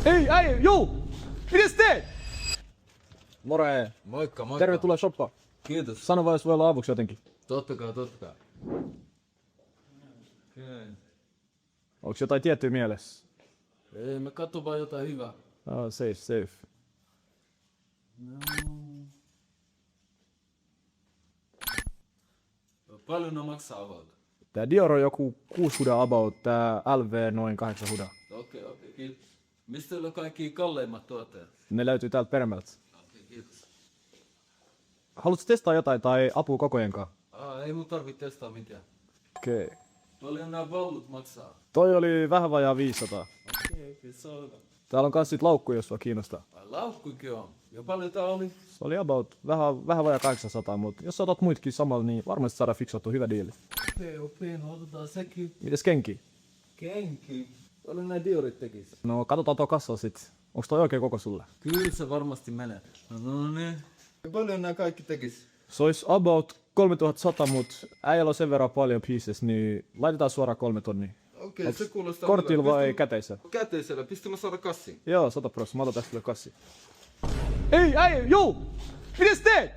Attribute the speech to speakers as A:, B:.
A: Ei, äijä, jou! Mitäs teet? More.
B: Moikka, moikka.
A: Tervetuloa shoppaan.
B: Kiitos.
A: Sano vaan, jos voi olla avuksi jotenkin.
B: Totta kai. Okay.
A: Onks jotain tiettyä mielessä?
B: Ei, me katso vaan jotain hyvää.
A: Safe.
B: No. Paljon ne maksaa avalta?
A: Tää Dior on joku 6 huda about, tää LV noin 8 huda.
B: Okei, kiitos. Mistä teillä on kaikki kalleimmat tuotteet?
A: Ne löytyy täältä Permeltä.
B: Okei, kiitos.
A: Haluatko testaa jotain tai apua kokojenkaan?
B: Ei mun tarvitse testaa mitään.
A: Okei.
B: Paljon nämä vallut maksaa?
A: Toi oli vähän vajaa 500.
B: Okei, se on hyvä.
A: Täällä on kans sit laukkuja, jos sua kiinnostaa.
B: Laukkuikin on. Ja paljon tää oli?
A: Se oli about vähän vajaa 800, mutta jos sä otat muitkin samalla, niin varmasti saadaan fiksattua hyvä diili.
B: Okei, no otetaan sekin.
A: Mites kenki?
B: Kenki. Paljon nää Diorit tekis?
A: No katsotaan tuo kassalla sit. Onks toi oikein koko sulle?
B: Kyllä se varmasti menee. No niin. Ja paljon nää kaikki tekis?
A: Se ois about 3100, mut äijällä on sen verran paljon pieces, niin laitetaan suoraan 3 tonnia.
B: Okei, se kuulostaa
A: Kortilla
B: hyvältä.
A: vai käteisellä?
B: Käteisellä. Pistä mä saada kassiin.
A: Joo, 100%. Mä otan tästä kassi. Ei, äijä, jou! Mitäs teet?